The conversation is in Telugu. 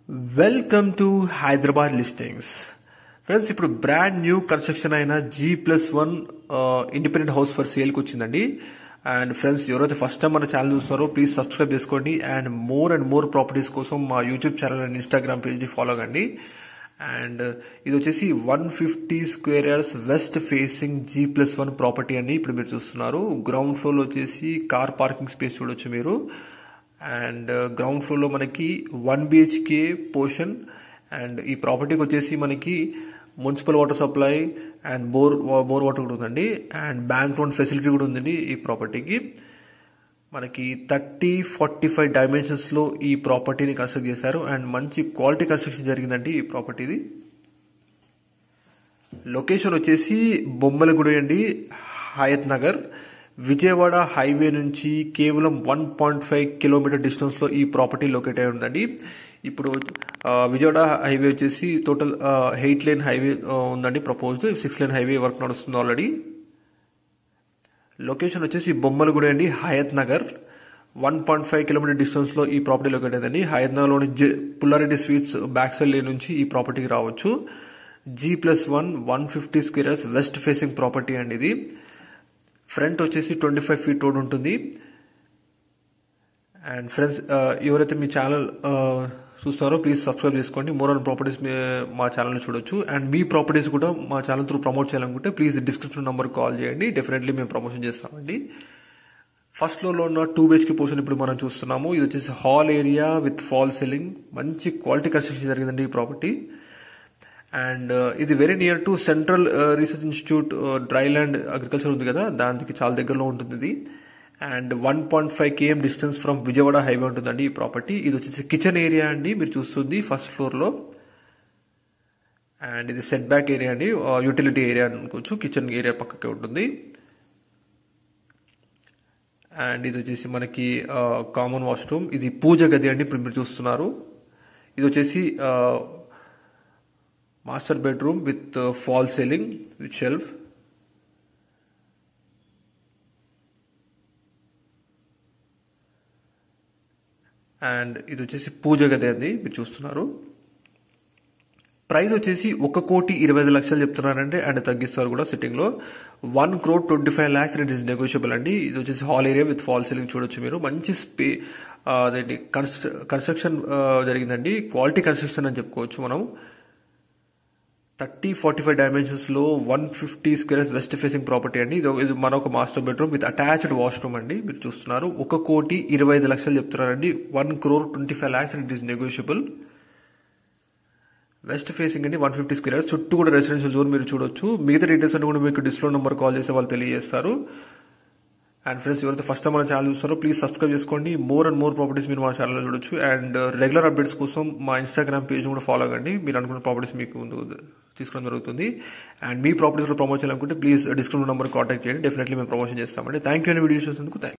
Welcome to Hyderabad Listings. Friends ఇప్పుడు బ్రాండ్ న్యూ కన్స్ట్రక్షన్ అయిన G+1 independent house for sale కి వచ్చిందండి. అండ్ ఫ్రెండ్స్ ఎవరైతే ఫస్ట్ టైం మన ఛానల్ చూస్తారో ప్లీజ్ సబ్స్క్రైబ్ చేసుకోండి. అండ్ మోర్ ప్రాపర్టీస్ కోసం మా YouTube channel and Instagram page follow కండి. అండ్ ఇది వచ్చేసి 150 square yards west facing G+1 property అండి. ఇప్పుడు మీరు చూస్తున్నారు గ్రౌండ్ ఫ్లోర్ లో వచ్చేసి కార్ పార్కింగ్ స్పేస్ చూడొచ్చు మీరు. అండ్ గ్రౌండ్ ఫ్లోర్ లో మనకి 1 BHK పోర్షన్. అండ్ ఈ ప్రాపర్టీకి వచ్చేసి మనకి municipal water supply and bore water కూడా ఉందండి. అండ్ బ్యాంక్ లోన్ ఫెసిలిటీ కూడా ఉందండి ఈ ప్రాపర్టీకి. మనకి 30-45 డైమెన్షన్స్ లో ఈ ప్రాపర్టీని కన్స్ట్రక్ట్ చేశారు. అండ్ మంచి క్వాలిటీ కన్స్ట్రక్షన్ జరిగిందండి ఈ ప్రాపర్టీది. లొకేషన్ వచ్చేసి బొమ్మలగుడి అండి, హయత్ నగర్. విజయవాడ హైవే నుంచి కేవలం 1.5 కిలోమీటర్ డిస్టెన్స్ లో ఈ ప్రాపర్టీ లొకేట్ అయి ఉందండి. ఇప్పుడు విజయవాడ హైవే వచ్చేసి టోటల్ 8 లేన్ హైవే ఉందండి ప్రపోజ్డ్. 6 లేన్ హైవే వర్క్ నడుస్తుంది ఆల్రెడీ. లొకేషన్ వచ్చేసి బొమ్మలగుడి అండి, హయత్ నగర్. 1.5 కిలోమీటర్ డిస్టెన్స్ లో ఈ ప్రాపర్టీ లొకేట్ అయిందండి. హయత్ నగర్ లోని Pulla Reddy sweets back side lane నుంచి ఈ ప్రాపర్టీకి రావచ్చు. G+1 150 square yards west facing property అండి ఇది. ఫ్రంట్ వచ్చేసి 25 ఫీట్ రోడ్ ఉంటుంది. అండ్ ఫ్రెండ్స్ ఎవరైతే మీ ఛానల్ చూస్తారో ప్లీజ్ సబ్స్క్రైబ్ చేసుకోండి. మోర్ ఆన్ ప్రాపర్టీస్ మా ఛానల్ చూడొచ్చు. అండ్ మీ ప్రాపర్టీస్ కూడా మా ఛానల్ త్రూ ప్రమోట్ చేయాలనుకుంటే ప్లీజ్ డిస్క్రిప్షన్ నెంబర్ కాల్ చేయండి. డెఫినెట్లీ మేము ప్రమోషన్ చేస్తామండి. ఫస్ట్ ఫ్లోర్ లో ఉన్న 2 BHK పోర్షన్ ఇప్పుడు మనం చూస్తున్నాము. ఇది వచ్చేసి hall area with fall ceiling. మంచి క్వాలిటీ కన్స్ట్రక్షన్ జరిగిందండి ఈ ప్రాపర్టీ. అండ్ ఇది very near to central research institute dry land agriculture ఉంది కదా, దానికి చాలా దగ్గరలో ఉంటుంది ఇది. And 1.5 km distance from Vijayawada highway ఉంటుందండి ఈ ప్రాపర్టీ. ఇది వచ్చేసి కిచెన్ ఏరియా అండి, మీరు చూస్తుంది ఫస్ట్ ఫ్లోర్ లో. అండ్ ఇది సెట్ బ్యాక్ ఏరియా అండి, యూటిలిటీ ఏరియా అనుకోవచ్చు. కిచెన్ ఏరియా పక్కకే ఉంటుంది. అండ్ ఇది వచ్చేసి మనకి కామన్ వాష్రూమ్. ఇది పూజ గది అండి, ఇప్పుడు మీరు చూస్తున్నారు. ఇది వచ్చేసి master bedroom with fall ceiling with shelf. And ఇది వచ్చేసి పూజ గది అండి, మీరు చూస్తున్నారు. ప్రైస్ వచ్చేసి 1,25,00,000 చెప్తున్నారంటే, అండ్ తగ్గిస్తారు కూడా సిట్టింగ్ లో. 1,25,00,000 ఇట్ ఇస్ నెగోషియబుల్ అండి. ఇది వచ్చేసి hall area with fall ceiling చూడొచ్చు మీరు. మంచి అదేంటి కన్స్ట్రక్షన్ జరిగిందండి. క్వాలిటీ కన్స్ట్రక్షన్ అని చెప్పుకోవచ్చు మనం. 30-45 డైమెన్షన్స్ లో 150 square yards west facing property అండి. ఇది మరొక master bedroom with attached washroom అండి, మీరు చూస్తున్నారు. 1,25,00,000 చెప్తున్నారండి. 1,25,00,000 it is negotiable. West facing అండి, 150 స్క్వేర్ యార్డ్స్. చుట్టూ కూడా రెసిడెన్షియల్ జోన్ మీరు చూడొచ్చు. మిగతా డీటెయిల్స్ అన్ని కూడా మీకు డిస్ప్లే నెంబర్ కాల్ చేసి వాళ్ళు తెలియజేస్తారు. అండ్ ఫ్రెండ్స్ ఎవరైతే ఫస్ట్ టైం మన ఛానల్ చూస్తారో ప్లీజ్ సబ్స్క్రైబ్ చేసుకోండి. మోర్ ప్రాపర్టీస్ మీరు మా ఛానల్లో చూడొచ్చు. అండ్ రెగ్యులర్ అప్డేట్స్ కోసం మా ఇన్స్టాగ్రామ్ పేజ్ కూడా ఫాలో కండి. మీరు అనుకున్న ప్రాపర్టీస్ మీకు ముందు తీసుకోవడం జరుగుతుంది. అండ్ మీ ప్రాపర్టీస్ కూడా ప్రమోట్ చేయాలనుకుంటే ప్లీజ్ డిస్క్రిప్షన్ నెంబర్ కాంటాక్ట్ చేయండి. డెఫినెట్లీ మేము ప్రమోషన్ చేస్తామండి. థ్యాంక్ యూ అండి వీడియో చూసినందుకు.